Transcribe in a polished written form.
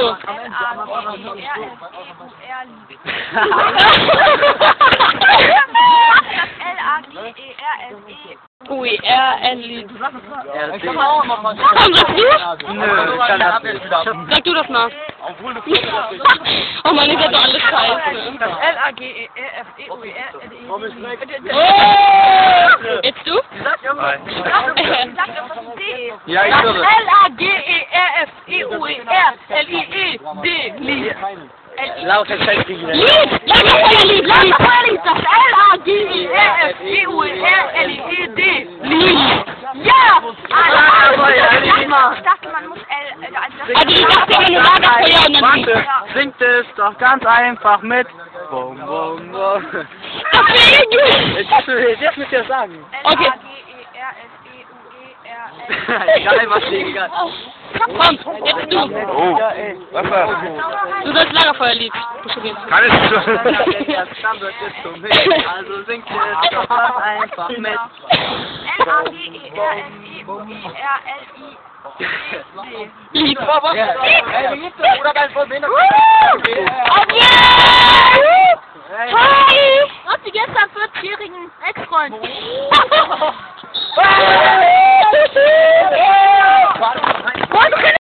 du? U-E-R-L-I. Kann man auch nochmal. Komm, sagst du? Nö, Sag du das mal. Oh Mann, ihr seid doch alles scheiße. Jetzt du? Ja, ich höre. L-A-G-E-R-F-E-U-E-R-L-I-E-D. Lauter Scheißding. Lied! Lagerfeuerlied! Lagerfeuerlied! Das L-A-G-E-R-F-E-U-E-R-L-I-E-D. Lied! Ja! Ich dachte, man muss Also du sagst ja nur Lagerfeuer und dann Lied. Warte, singt es doch ganz einfach mit. Bum, bum, bum. Deswegen! Jetzt müsst ihr das sagen. Okay. Egal, was egal. Komm, jetzt du. Oh, was war? Du sollst Lagerfeuerlied buchstabieren. Kann ich schon. Also singt es doch ganz einfach mit. Lied. Ey, wie geht's denn? Oder dein Vollbehinderter? Hi! Was die gestern 40-jährigen Ex-Freund?